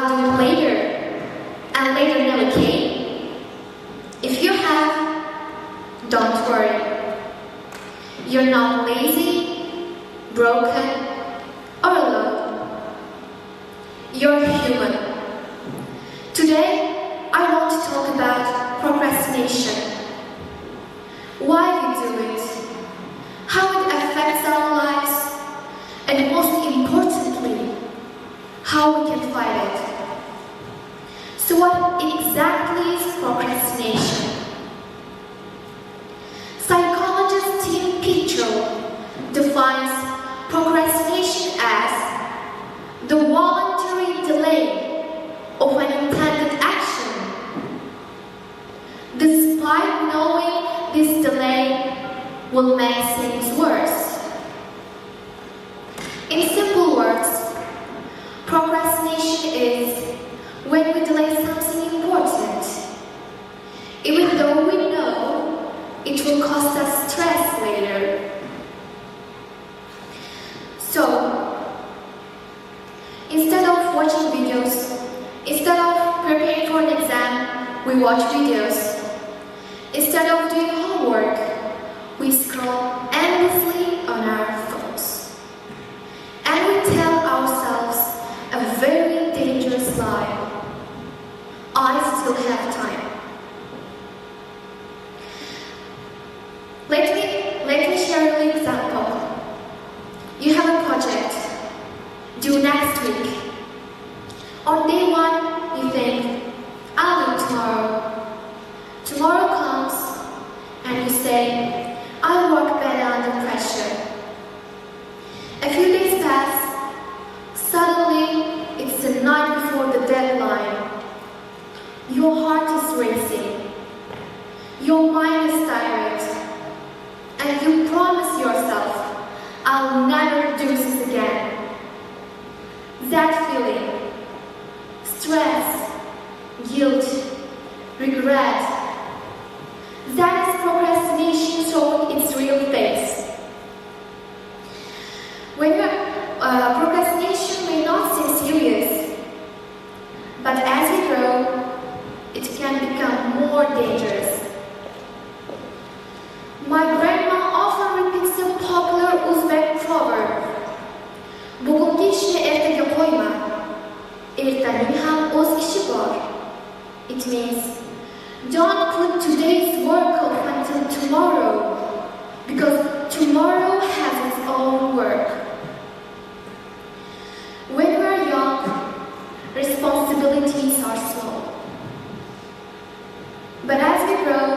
I'll do it later, and later never came. If you have, don't worry. You're not lazy, broken, or alone. You're human. Today, I want to talk about procrastination. Why we do it, how it affects our lives, and most importantly, how we can fight it. So what exactly is procrastination? Psychologist Tim Petro defines procrastination as the voluntary delay of an intended action, despite knowing this delay will make things worse. In simple words, procrastination is when we delay something important, even though we know it will cost us stress later. So, instead of watching videos, instead of preparing for an exam, we watch videos. Instead of doing homework, we scroll endlessly on our phones. And we tell ourselves a very dangerous lie. I still have time. Let me share an example. You have a project due next week. On day one, you think, I'll do it tomorrow. Tomorrow comes, and you say, I'll work better under pressure. A few days pass, suddenly it's the night before the deadline. Your heart is racing, your mind is tired, and you promise yourself, I'll never do this again. That feeling, stress, guilt, regret, that is procrastination showing its real face. Procrastination may not seem serious, but as we grow, it can become more dangerous. My grandma often repeats the popular Uzbek proverb, "Bugungi ishni ertaga qo'yma, ertaning ham o'z ishi bor." It means, don't put today's work off until tomorrow, because tomorrow has its own work. When we're young, responsibilities are small. But as we grow,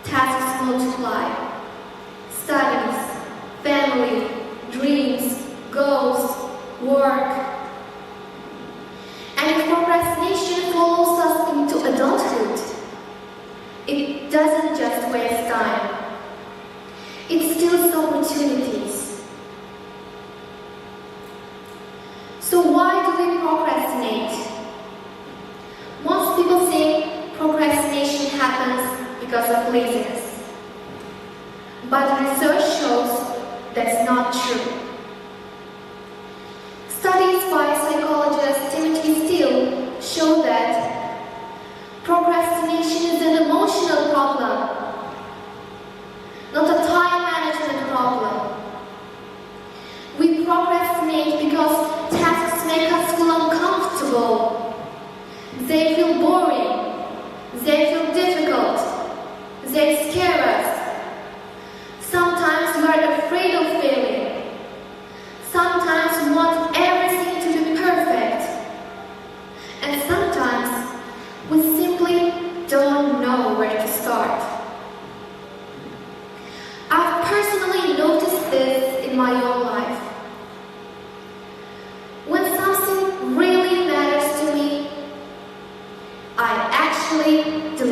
tasks multiply. Studies, family, dreams, goals, work. And if procrastination follows us into adulthood, it doesn't just waste time. It steals opportunities. So why do we procrastinate? Most people think procrastination happens because of laziness. But research shows that's not true. Studies by psychologist Timothy Steele show that procrastination is an emotional problem, not a time management problem. We procrastinate because tasks make us feel uncomfortable. They feel boring. They feel difficult. They scare us. Sometimes we are afraid of failing. Sometimes we want everything to be perfect. And sometimes we simply don't know where to start. I've personally noticed this in my own life. When something really matters to me, I actually delay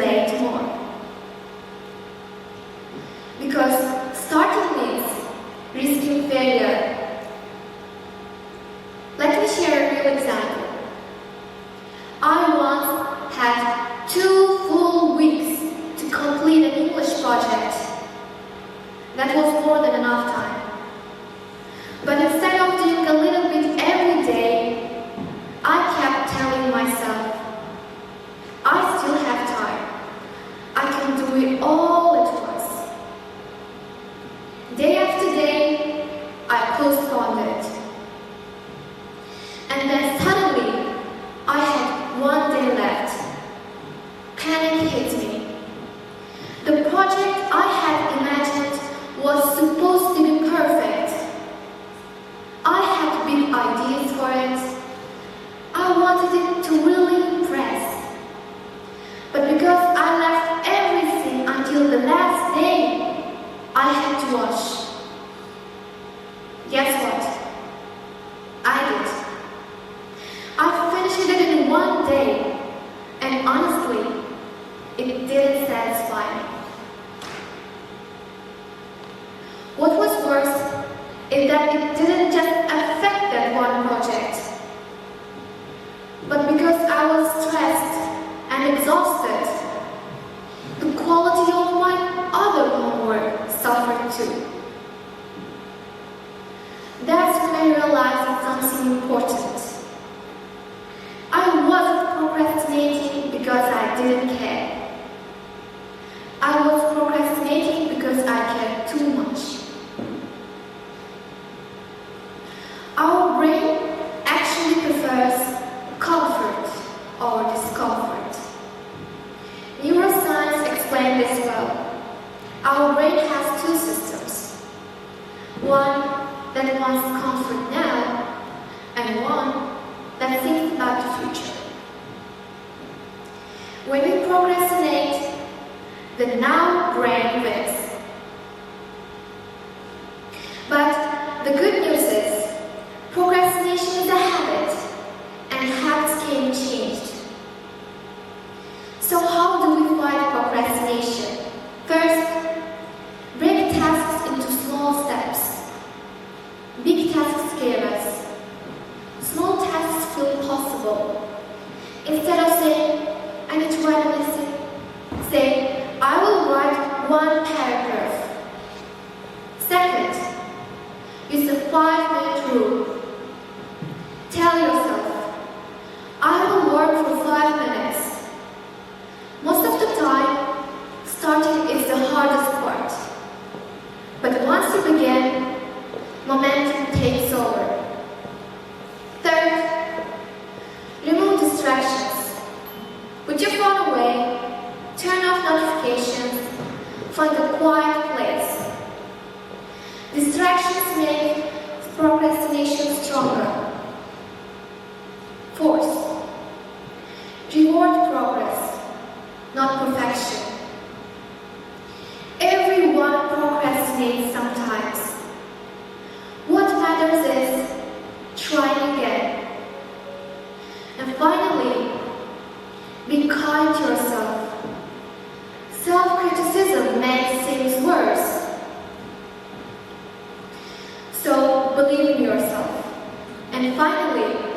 wanted it to really impress. But because I left everything until the last day, I had to wash. Guess what? I did. I finished it in one day, and honestly, it didn't satisfy me. What was worse is that it didn't just affect that one project, but because I was stressed and exhausted, the quality of my other homework suffered too. That's when I realized something important. I wasn't procrastinating because I didn't care. I was procrastinating because I cared too much. Our brain actually prefers comfort or discomfort. Neuroscience explains this well. Our brain has two systems. One that wants comfort now, and one that thinks about the future. When we procrastinate, the now brain wins. But the good news is, procrastination is a habit, and habits can be changed. So how do we fight procrastination? First, break tasks into small steps. Big tasks scare us. Small tasks feel possible. Instead of saying, I need to write an essay, say, I will write one paragraph. Second, use the 5-minute rule. Tell yourself, I will work for 5 minutes. Most of the time, starting is the hardest part. But once you begin, momentum takes over. Third, remove distractions. Put your phone away, turn off notifications, find a quiet place. Distractions make procrastination stronger. Fourth, reward progress, not perfection. Everyone procrastinates sometimes. What matters is trying again. And finally, be kind to yourself. Self-criticism makes things worse. So believe in yourself. And finally,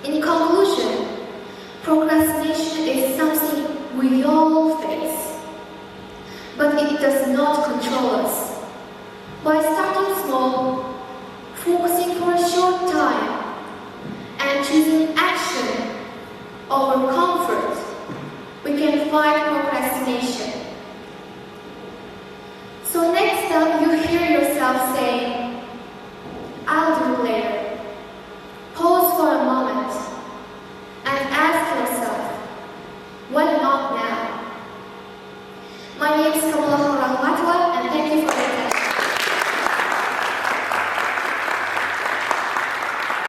in conclusion, procrastination is something we all face. But it does not control us. By starting small, focusing for a short time, and choosing action over comfort, we can fight procrastination. So next time you hear yourself saying, I'll do it later, pause for a moment and ask yourself, why not now? My